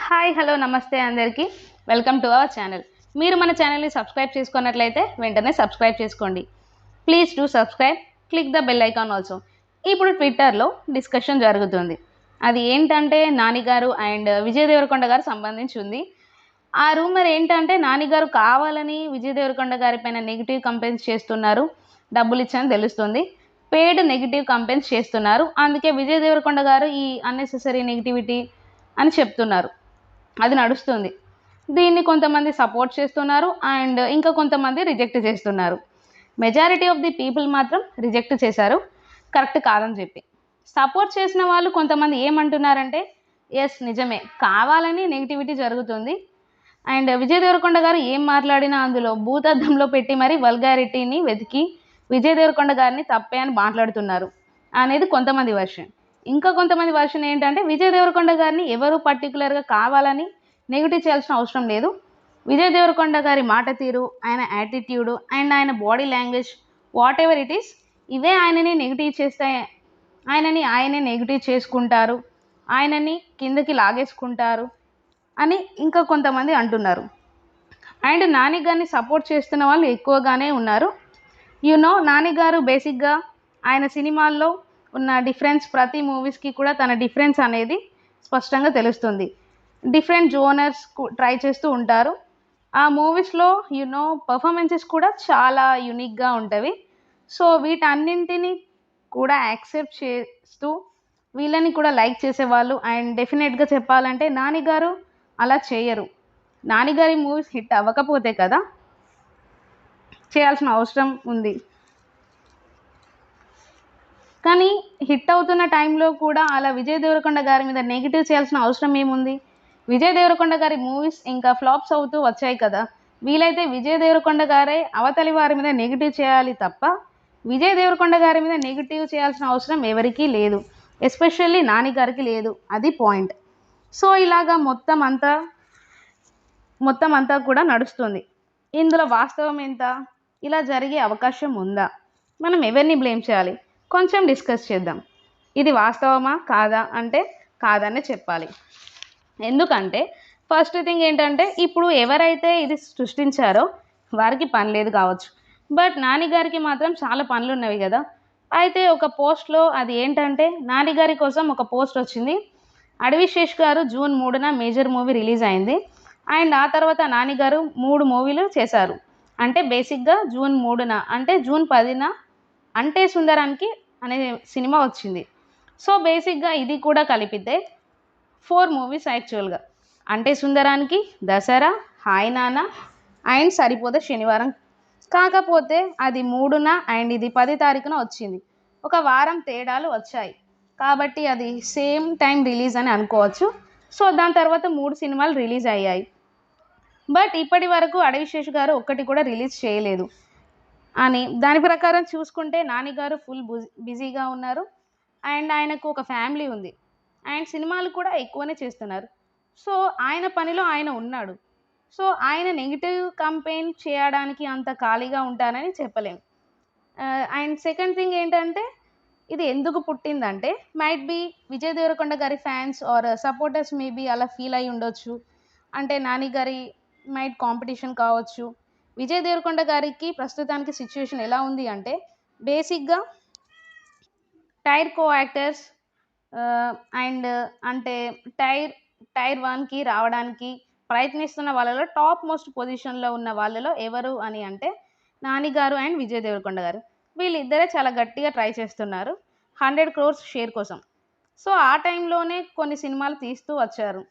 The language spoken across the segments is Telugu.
హాయ్ హలో నమస్తే అందరికీ వెల్కమ్ టు అవర్ ఛానల్. మీరు మన ఛానల్ని సబ్స్క్రైబ్ చేసుకున్నట్లయితే వెంటనే సబ్స్క్రైబ్ చేసుకోండి. Please do subscribe, click the bell icon also. ఇప్పుడు ట్విట్టర్లో డిస్కషన్ జరుగుతుంది. అది ఏంటంటే నాని గారు అండ్ విజయ్ దేవరకొండ గారు సంబంధించి ఉంది. ఆ రూమర్ ఏంటంటే నాని గారు కావాలని విజయ్ దేవరకొండ గారి పైన నెగిటివ్ కంప్లైంట్స్ చేస్తున్నారు, డబ్బులు ఇచ్చని తెలుస్తుంది. పేడ్ నెగిటివ్ కంప్లైంట్స్ చేస్తున్నారు. అందుకే విజయ్ దేవరకొండ గారు ఈ అన్నెసెసరీ నెగిటివిటీ అని చెప్తున్నారు. అది నడుస్తుంది. దీన్ని కొంతమంది సపోర్ట్ చేస్తున్నారు అండ్ ఇంకా కొంతమంది రిజెక్ట్ చేస్తున్నారు. మెజారిటీ ఆఫ్ ది పీపుల్ మాత్రం రిజెక్ట్ చేశారు, కరెక్ట్ కాదని చెప్పి. సపోర్ట్ చేసిన వాళ్ళు కొంతమంది ఏమంటున్నారంటే ఎస్ నిజమే, కావాలని నెగిటివిటీ జరుగుతుంది అండ్ విజయ్ దేవరకొండ గారు ఏం మాట్లాడినా అందులో భూతద్దంలో పెట్టి మరీ వల్గారిటీని వెతికి విజయ్ దేవరకొండ గారిని తప్పే అని మాట్లాడుతున్నారు అనేది కొంతమంది వర్షన్. ఇంకా కొంతమంది వర్షన్ ఏంటంటే విజయ్ దేవరకొండ గారిని ఎవరు పర్టికులర్గా కావాలని నెగిటివ్ చేయాల్సిన అవసరం లేదు. విజయ్ దేవరకొండ గారి మాట తీరు, ఆయన యాటిట్యూడ్ అండ్ ఆయన body language what ever it is, ఇవే ఆయనని నెగిటివ్ చేస్తే ఆయనే నెగిటివ్ చేసుకుంటారు, ఆయనని కిందకి లాగేసుకుంటారు అని ఇంకా కొంతమంది అంటున్నారు. అండ్ నాని గారిని సపోర్ట్ చేస్తున్న వాళ్ళు ఎక్కువగానే ఉన్నారు. నాని గారు బేసిక్గా ఆయన సినిమాల్లో ఉన్న డిఫరెన్స్ ప్రతి మూవీస్కి కూడా తన డిఫరెన్స్ అనేది స్పష్టంగా తెలుస్తుంది. డిఫరెంట్ జోనర్స్ ట్రై చేస్తూ ఉంటారు. ఆ మూవీస్లో పర్ఫార్మెన్సెస్ కూడా చాలా యూనిక్గా ఉంటవి. సో వీటన్నింటినీ కూడా యాక్సెప్ట్ చేస్తూ వీళ్ళని కూడా లైక్ చేసేవాళ్ళు. అండ్ డెఫినెట్గా చెప్పాలంటే నాని గారు అలా చేయరు. నాని గారి మూవీస్ హిట్ అవ్వకపోతే కదా చేయాల్సిన అవసరం ఉంది. కానీ హిట్ అవుతున్న టైంలో కూడా అలా విజయ్ దేవరకొండ గారి మీద నెగిటివ్ చేయాల్సిన అవసరం ఏముంది? విజయ్ దేవరకొండ గారి మూవీస్ ఇంకా ఫ్లాప్స్ అవుతూ వచ్చాయి కదా. వీలైతే విజయ్ దేవరకొండ గారే అవతలి వారి మీద నెగిటివ్ చేయాలి తప్ప విజయ్ దేవరకొండ గారి మీద నెగిటివ్ చేయాల్సిన అవసరం ఎవరికీ లేదు, ఎస్పెషల్లీ నాని గారికి లేదు. అది పాయింట్. సో ఇలాగా మొత్తం అంతా కూడా నడుస్తుంది. ఇందులో వాస్తవం ఎంత? ఇలా జరిగే అవకాశం ఉందా? మనం ఎవరిని బ్లేమ్ చేయాలి? కొంచెం డిస్కస్ చేద్దాం. ఇది వాస్తవమా కాదా అంటే కాదనే చెప్పాలి. ఎందుకంటే ఫస్ట్ థింగ్ ఏంటంటే ఇప్పుడు ఎవరైతే ఇది సృష్టించారో వారికి పని లేదు కావచ్చు, బట్ నాని గారికి మాత్రం చాలా పనులు ఉన్నవి కదా. అయితే ఒక పోస్ట్లో అది ఏంటంటే నాని గారి కోసం ఒక పోస్ట్ వచ్చింది. అడవి శేష్ గారు జూన్ 3న మేజర్ మూవీ రిలీజ్ అయింది అండ్ ఆ తర్వాత నాని గారు 3 మూవీలు చేశారు. అంటే బేసిక్గా జూన్ 3న అంటే జూన్ 10న అంటే సుందరానికి అనే సినిమా వచ్చింది. సో బేసిక్గా ఇది కూడా కలిపితే 4 మూవీస్ యాక్చువల్గా. అంటే సుందరానికి, దసరా, హాయ్ నాన్న అండ్ సరిపోతే శనివారం. కాకపోతే అది 3న అండ్ ఇది 10 తారీఖున వచ్చింది. ఒక వారం తేడాలు వచ్చాయి కాబట్టి అది సేమ్ టైం రిలీజ్ అని అనుకోవచ్చు. సో దాని తర్వాత 3 సినిమాలు రిలీజ్ అయ్యాయి. బట్ ఇప్పటి వరకు అడవి శేష్ గారు ఒక్కటి కూడా రిలీజ్ చేయలేదు అని దాని ప్రకారం చూసుకుంటే నాని గారు ఫుల్ బిజీగా ఉన్నారు అండ్ ఆయనకు ఒక ఫ్యామిలీ ఉంది అండ్ సినిమాలు కూడా ఎక్కువనే చేస్తున్నారు. సో ఆయన పనిలో ఆయన ఉన్నాడు. సో ఆయన నెగిటివ్ కంపెయిన్ చేయడానికి అంత ఖాళీగా ఉంటారని చెప్పలేం. అండ్ సెకండ్ థింగ్ ఏంటంటే ఇది ఎందుకు పుట్టిందంటే మైట్ బీ విజయ్ దేవరకొండ గారి ఫ్యాన్స్ ఆర్ సపోర్టర్స్ మేబీ అలా ఫీల్ అయి ఉండొచ్చు. అంటే నాని గారి మైట్ కాంపిటీషన్ కావచ్చు. విజయ్ దేవరకొండ గారికి ప్రస్తుతానికి సిచ్యువేషన్ ఎలా ఉంది అంటే బేసిక్గా టైర్ కో యాక్టర్స్ అండ్ అంటే టైర్ 1కి రావడానికి ప్రయత్నిస్తున్న వాళ్ళలో టాప్ మోస్ట్ పొజిషన్లో ఉన్న వాళ్ళలో ఎవరు అని అంటే నాని గారు అండ్ విజయ్ దేవరకొండ గారు. వీళ్ళిద్దరే చాలా గట్టిగా ట్రై చేస్తున్నారు 100 crores షేర్ కోసం. సో ఆ టైంలోనే కొన్ని సినిమాలు తీస్తూ వచ్చారు.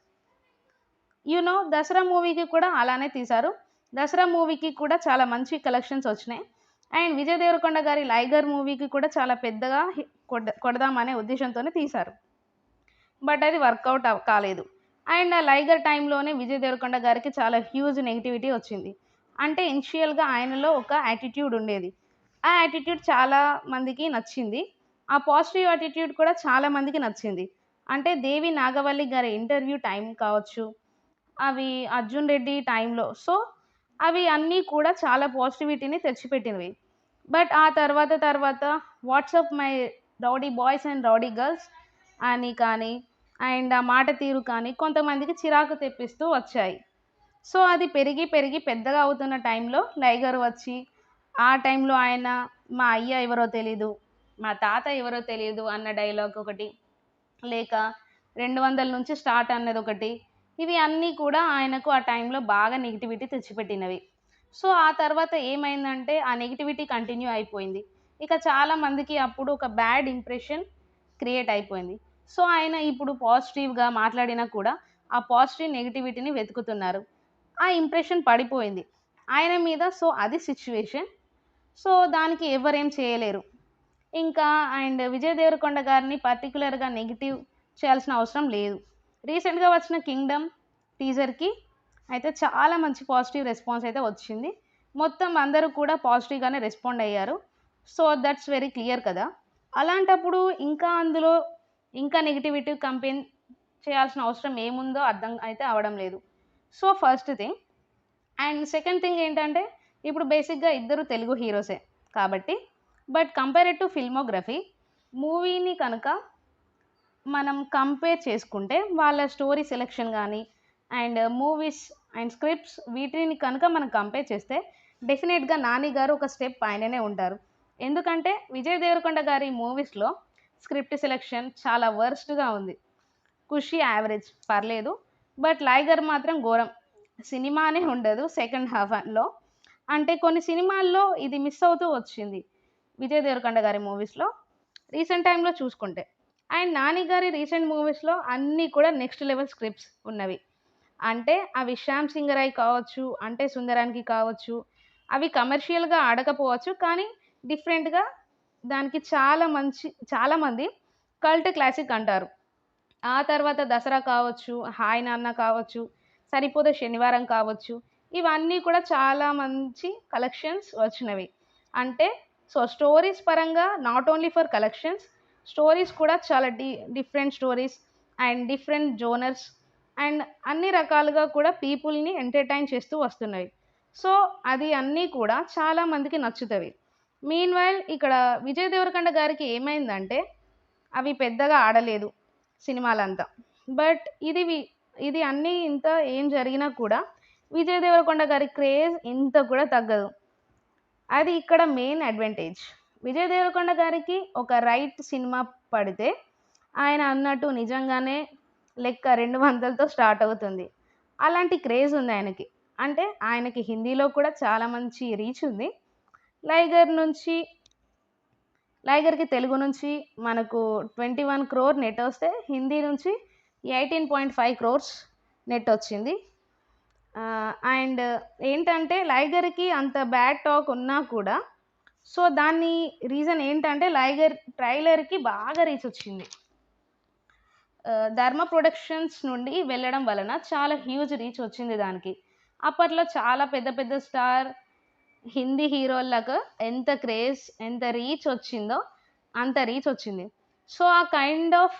దసరా మూవీకి కూడా అలానే తీశారు. దసరా మూవీకి కూడా చాలా మంచి కలెక్షన్స్ వచ్చినాయి అండ్ విజయ్ దేవరకొండ గారి లైగర్ మూవీకి కూడా చాలా పెద్దగా కొడదామనే ఉద్దేశంతోనే తీశారు. బట్ అది వర్కౌట్ కాలేదు. అండ్ ఆ లైగర్ టైంలోనే విజయ్ దేవరకొండ గారికి చాలా హ్యూజ్ నెగిటివిటీ వచ్చింది. అంటే ఇనిషియల్గా ఆయనలో ఒక యాటిట్యూడ్ ఉండేది. ఆ యాటిట్యూడ్ చాలా మందికి నచ్చింది. ఆ పాజిటివ్ యాటిట్యూడ్ కూడా చాలా మందికి నచ్చింది. అంటే దేవి నాగవల్లి గారి ఇంటర్వ్యూ టైం కావచ్చు, అవి అర్జున్ రెడ్డి టైంలో. సో అవి అన్నీ కూడా చాలా పాజిటివిటీని తెచ్చిపెట్టినవి. బట్ ఆ తర్వాత WhatsApp my rowdy boys and rowdy girls అని కానీ అండ్ ఆ మాట తీరు కానీ కొంతమందికి చిరాకు తెప్పిస్తూ వచ్చాయి. సో అది పెరిగి పెరిగి పెద్దగా అవుతున్న టైంలో లైగర్ వచ్చి ఆ టైంలో ఆయన మా అయ్య ఎవరో తెలీదు, మా తాత ఎవరో తెలియదు అన్న డైలాగ్ ఒకటి, లేక 200 నుంచి స్టార్ట్ అన్నది ఒకటి, ఇవి అన్నీ కూడా ఆయనకు ఆ టైంలో బాగా నెగిటివిటీ తెచ్చిపెట్టినవి. సో ఆ తర్వాత ఏమైందంటే ఆ నెగిటివిటీ కంటిన్యూ అయిపోయింది. ఇక చాలా మందికి అప్పుడు ఒక బ్యాడ్ ఇంప్రెషన్ క్రియేట్ అయిపోయింది. సో ఆయన ఇప్పుడు పాజిటివ్గా మాట్లాడినా కూడా ఆ పాజిటివ్ నెగిటివిటీని వెతుకుతున్నారు. ఆ ఇంప్రెషన్ పడిపోయింది ఆయన మీద. సో అది సిచ్యువేషన్. సో దానికి ఎవరేం చేయలేరు. ఇంకా అండ్ విజయ్ దేవరకొండ గారిని పర్టికులర్గా నెగిటివ్ చేయాల్సిన అవసరం లేదు. రీసెంట్గా వచ్చిన కింగ్డమ్ టీజర్కి అయితే చాలా మంచి పాజిటివ్ రెస్పాన్స్ అయితే వచ్చింది. మొత్తం అందరూ కూడా పాజిటివ్గానే రెస్పాండ్ అయ్యారు. సో దట్స్ వెరీ క్లియర్ కదా. అలాంటప్పుడు ఇంకా అందులో ఇంకా నెగిటివిటీ కంపెయిన్ చేయాల్సిన అవసరం ఏముందో అర్థం అయితే అవడం లేదు. So first thing. And second thing ఏంటంటే ఇప్పుడు బేసిక్గా ఇద్దరు తెలుగు హీరోసే కాబట్టి, బట్ కంపేర్డ్ టు ఫిల్మోగ్రఫీ మూవీని కనుక మనం కంపేర్ చేసుకుంటే వాళ్ళ స్టోరీ సెలెక్షన్ కానీ అండ్ మూవీస్ అండ్ స్క్రిప్ట్స్ వీటిని కనుక మనం కంపేర్ చేస్తే డెఫినెట్గా నాని గారు ఒక స్టెప్ పైననే ఉంటారు. ఎందుకంటే విజయ్ దేవరకొండ గారి మూవీస్లో స్క్రిప్ట్ సెలెక్షన్ చాలా వర్స్ట్గా ఉంది. ఖుషి యావరేజ్ పర్లేదు, బట్ లైగర్ మాత్రం ఘోరం. సినిమానే ఉండదు సెకండ్ హాఫ్లో. అంటే కొన్ని సినిమాల్లో ఇది మిస్ అవుతూ వచ్చింది విజయ్ దేవరకొండ గారి మూవీస్లో రీసెంట్ టైంలో చూసుకుంటే. అండ్ నాని గారి రీసెంట్ మూవీస్లో అన్నీ కూడా నెక్స్ట్ లెవెల్ స్క్రిప్ట్స్ ఉన్నవి. అంటే అవి శ్యామ్ సింగరాయ్ కావచ్చు, అంటే సుందరానికి కావచ్చు, అవి కమర్షియల్గా ఆడకపోవచ్చు కానీ డిఫరెంట్గా దానికి చాలామంది కల్ట్ క్లాసిక్ అంటారు. ఆ తర్వాత దసరా కావచ్చు, హాయ్ నాన్న కావచ్చు, సరిపోదే శనివారం కావచ్చు, ఇవన్నీ కూడా చాలా మంచి కలెక్షన్స్ వచ్చినవి. అంటే సో స్టోరీస్ పరంగా not only for collections, stories కూడా చాలా different stories and different genres and అన్ని రకాలుగా కూడా పీపుల్ని ఎంటర్టైన్ చేస్తూ వస్తున్నాయి. సో అది అన్నీ కూడా చాలా మందికి నచ్చుతవి. మీన్ వైల్ ఇక్కడ విజయ్ దేవరకొండ గారికి ఏమైందంటే అవి పెద్దగా ఆడలేదు సినిమాలంతా. బట్ ఇది అన్నీ ఇంత ఏం జరిగినా కూడా విజయ్ దేవరకొండ గారి క్రేజ్ ఇంత కూడా తగ్గదు. అది ఇక్కడ మెయిన్ అడ్వాంటేజ్. విజయ్ దేవరకొండ గారికి ఒక రైట్ సినిమా పడితే ఆయన అన్నట్టు నిజంగానే లెక్క 200తో స్టార్ట్ అవుతుంది. అలాంటి క్రేజ్ ఉంది ఆయనకి. అంటే ఆయనకి హిందీలో కూడా చాలా మంచి రీచ్ ఉంది. లైగర్ నుంచి లైగర్‌కి తెలుగు నుంచి మనకు 21 క్రోర్ నెట్ వస్తే హిందీ నుంచి 18.5 క్రోర్స్ నెట్ వచ్చింది. అండ్ ఏంటంటే లైగర్‌కి అంత బ్యాడ్ టాక్ ఉన్నా కూడా సో దాని రీజన్ ఏంటంటే లైగర్ ట్రైలర్‌కి బాగా రీచ్ వచ్చింది. ధర్మ ప్రొడక్షన్స్ నుండి వెళ్ళడం వలన చాలా హ్యూజ్ రీచ్ వచ్చింది దానికి. అప్పట్లో చాలా పెద్ద పెద్ద స్టార్ హిందీ హీరోలకు ఎంత క్రేజ్, ఎంత రీచ్ వచ్చిందో అంత రీచ్ వచ్చింది. సో ఆ కైండ్ ఆఫ్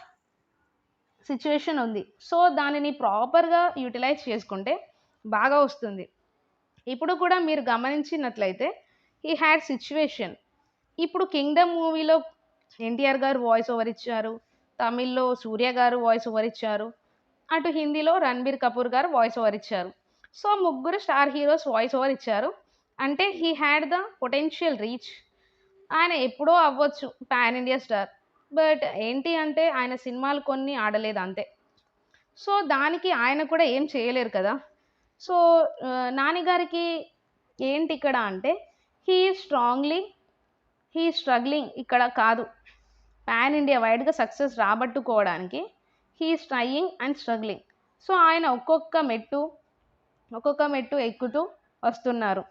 సిచ్యువేషన్ ఉంది. సో దానిని ప్రాపర్‌గా యూటిలైజ్ చేసుకుంటే బాగా వస్తుంది. ఇప్పుడు కూడా మీరు గమనించినట్లయితే హీ హ్యాడ్ సిచ్యువేషన్. ఇప్పుడు 'కింగ్డమ్' మూవీలో ఎన్టీఆర్ గారు వాయిస్ ఓవర్ ఇచ్చారు. తమిళ్‌లో సూర్య గారు వాయిస్ ఓవర్ ఇచ్చారు. అటు హిందీలో రణబీర్ కపూర్ గారు వాయిస్ ఓవర్ ఇచ్చారు. సో ముగ్గురు స్టార్ హీరోస్ వాయిస్ ఓవర్ ఇచ్చారు. అంటే he had the potential reach. ఆయన ఎప్పుడో అవ్వచ్చు పాన్ ఇండియా స్టార్. బట్ ఏంటి అంటే ఆయన సినిమాలు కొన్ని ఆడలేదు అంతే. సో దానికి ఆయన కూడా ఏం చేయలేరు కదా. సో నాని గారికి ఏంటి ఇక్కడ అంటే హీ స్ట్రగ్లింగ్ ఇక్కడ కాదు. పాన్ ఇండియా వైడ్‌గా సక్సెస్ రాబట్టుకోవడానికి he is trying and struggling. So ఆయన ఒక్కొక్క మెట్టు ఎక్కుతూ వస్తున్నారు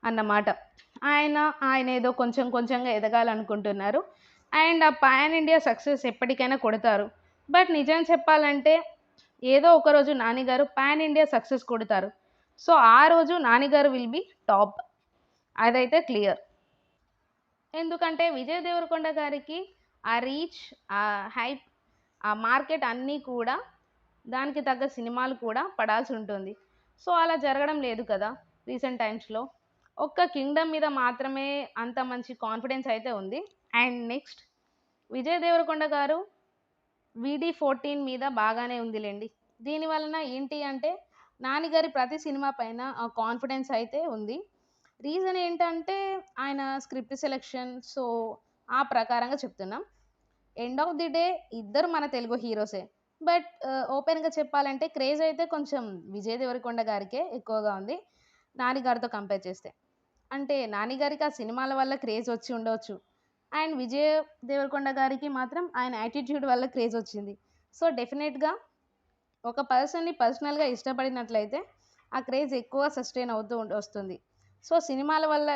అన్నమాట. ఆయన ఏదో కొంచెం కొంచెంగా ఎదగాలనుకుంటున్నారు. అండ్ ఆ పాన్ ఇండియా సక్సెస్ ఎప్పటికైనా కొడతారు. బట్ నిజం చెప్పాలంటే ఏదో ఒకరోజు నాని గారు పాన్ ఇండియా సక్సెస్ కొడతారు. సో ఆ రోజు నాని గారు విల్ బి టాప్. అదైతే క్లియర్. ఎందుకంటే విజయ్ దేవరకొండ గారికి ఆ రీచ్, ఆ హైప్, ఆ మార్కెట్ అన్నీ కూడా దానికి తగ్గ సినిమాలు కూడా పడాల్సి ఉంటుంది. సో అలా జరగడం లేదు కదా రీసెంట్ టైమ్స్‌లో. ఒక్క 'కింగ్డమ్' మీద మాత్రమే అంత మంచి కాన్ఫిడెన్స్ అయితే ఉంది. అండ్ నెక్స్ట్ విజయ్ దేవరకొండ గారు VD14 మీద బాగానే ఉందిలెండి. దీని వలన ఏంటి అంటే, నాని గారి ప్రతి సినిమా పైన కాన్ఫిడెన్స్ అయితే ఉంది. రీజన్ ఏంటంటే, ఆయన స్క్రిప్ట్ సెలెక్షన్. సో, ఆ ప్రకారంగా చెప్తున్నాం. ఎండ్ ఆఫ్ ది డే ఇద్దరు మన తెలుగు హీరోసే. బట్ ఓపెన్‌గా చెప్పాలంటే క్రేజ్ అయితే కొంచెం విజయ్ దేవరకొండ గారికే ఎక్కువగా ఉంది. నాని గారితో కంపేర్ చేస్తే. అంటే నాని గారికి ఆ సినిమాల వల్ల క్రేజ్ వచ్చి ఉండవచ్చు. అండ్ విజయ్ దేవరకొండ గారికి మాత్రం ఆయన యాటిట్యూడ్ వల్ల క్రేజ్ వచ్చింది. సో, డెఫినెట్‌గా ఒక పర్సన్‌ని పర్సనల్‌గా ఇష్టపడినట్లయితే ఆ క్రేజ్ ఎక్కువ సస్టైన్ అవుతూ వస్తుంది. సో, సినిమాల వల్ల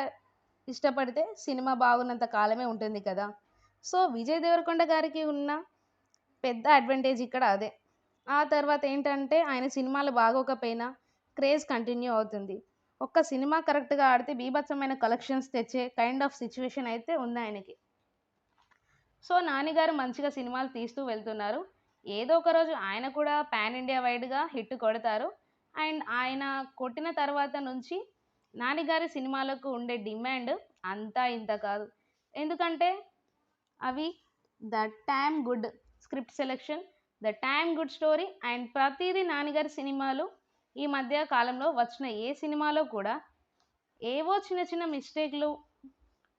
ఇష్టపడితే సినిమా బాగున్నంత కాలమే ఉంటుంది కదా! సో, విజయ్ దేవరకొండ గారికి ఉన్న పెద్ద అడ్వాంటేజ్ ఇక్కడ అదే. ఆ తర్వాత ఏంటంటే ఆయన సినిమాలు బాగోకపోయినా క్రేజ్ కంటిన్యూ అవుతుంది. ఒక్క సినిమా కరెక్ట్‌గా ఆడితే బీభత్సమైన కలెక్షన్స్ తెచ్చే కైండ్ ఆఫ్ సిట్యుయేషన్ అయితే ఉందాయనకి. సో, 'నాని' గారు మంచిగా సినిమాలు తీస్తూ వెళ్తున్నారు. ఏదో ఒక రోజు ఆయన కూడా పాన్ ఇండియా వైడ్‌గా హిట్ కొడతారు. అండ్ ఆయన కొట్టిన తర్వాత నుంచి 'నాని' గారి సినిమాలకు ఉండే డిమాండ్ అంతా ఇంత కాదు. ఎందుకంటే అవి the Tom good script selection, the Tom good story and ప్రతీదీ 'నాని' గారి సినిమాలు ఈ మధ్య కాలంలో వచ్చిన ఏ సినిమాలో కూడా ఏవో చిన్న చిన్న మిస్టేక్‌లు,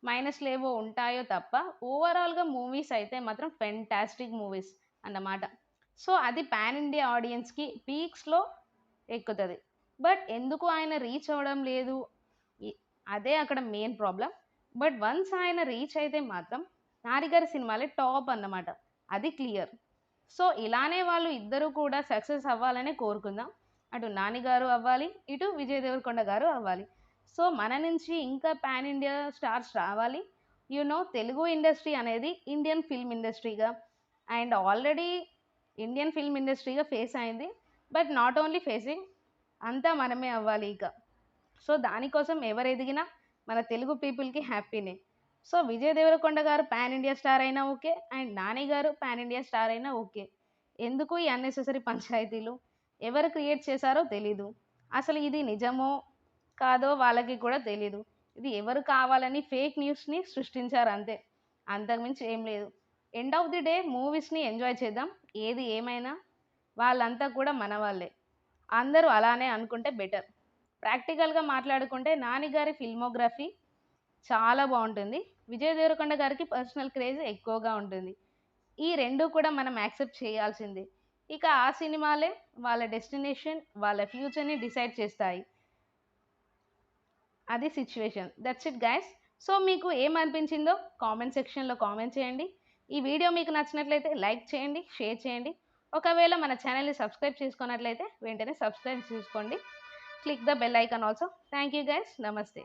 మైనస్‌లేవో ఉంటాయో తప్ప ఓవరాల్‌గా మూవీస్ అయితే మాత్రం ఫెంటాస్టిక్ మూవీస్ అన్నమాట. సో, అది పాన్ ఇండియా ఆడియన్స్‌కి పీక్స్‌లో ఎక్కుతది. బట్ ఎందుకు ఆయన రీచ్ అవ్వడం లేదు? ఇ అదే అక్కడ మెయిన్ ప్రాబ్లమ్. బట్ వన్స్ ఆయన రీచ్ అయితే మాత్రం 'నాని' గారి సినిమాలే టాప్ అన్నమాట. అది క్లియర్. సో, ఇలానే వాళ్ళు ఇద్దరు కూడా సక్సెస్ అవ్వాలనే కోరుకుందాం. అటు 'నాని' గారు అవ్వాలి, ఇటు విజయ్ దేవరకొండ గారు అవ్వాలి. సో, మన నుంచి ఇంకా పాన్ ఇండియా స్టార్స్ రావాలి. తెలుగు ఇండస్ట్రీ అనేది ఇండియన్ ఫిల్మ్ ఇండస్ట్రీగా అండ్ ఆల్రెడీ ఇండియన్ ఫిల్మ్ ఇండస్ట్రీగా ఫేస్ అయింది. బట్ నాట్ ఓన్లీ ఫేసింగ్, అంతా మనమే అవ్వాలి ఇక. సో, దానికోసం ఎవరు ఎదిగినా మన తెలుగు పీపుల్‌కి హ్యాపీనే. సో, విజయ్ దేవరకొండ గారు పాన్ ఇండియా స్టార్ అయినా ఓకే. అండ్ నాని గారు పాన్ ఇండియా స్టార్ అయినా ఓకే. ఎందుకు ఈ అన్నెసెసరీ పంచాయతీలు? ఎవరు క్రియేట్ చేశారో తెలీదు. అసలు ఇది నిజమో, కాదో వాళ్ళకి కూడా తెలీదు. ఇది ఎవరు కావాలని ఫేక్ న్యూస్‌ని సృష్టించారంతే. అంతకుమించి ఏం లేదు. ఎండ్ ఆఫ్ ది డే మూవీస్‌ని ఎంజాయ్ చేద్దాం. ఏది ఏమైనా వాళ్ళంతా కూడా మన వాళ్ళే. అందరూ అలానే అనుకుంటే బెటర్. ప్రాక్టికల్‌గా మాట్లాడుకుంటే 'నాని' గారి ఫిల్మోగ్రఫీ చాలా బావుంటుంది. విజయ్ దేవరకొండ గారికి పర్సనల్ క్రేజ్ ఎక్కువగా ఉంటుంది. ఈ 2 కూడా మనం యాక్సెప్ట్ చేయాల్సిందే. ఇక ఆ సినిమాలే వాళ్ళ డెస్టినేషన్, వాళ్ళ ఫ్యూచర్‌ని డిసైడ్ చేస్తాయి. అది situation. That's it guys. So, మీకు ఏమనిపించిందో కామెంట్ సెక్షన్‌లో కామెంట్ చేయండి. ఈ వీడియో మీకు నచ్చినట్లయితే లైక్ చేయండి, షేర్ చేయండి. ఒకవేళ మన ఛానెల్‌ని సబ్స్క్రైబ్ చేసుకున్నట్లయితే వెంటనే సబ్స్క్రైబ్ చేసుకోండి. Click the bell icon also. Thank you guys. నమస్తే.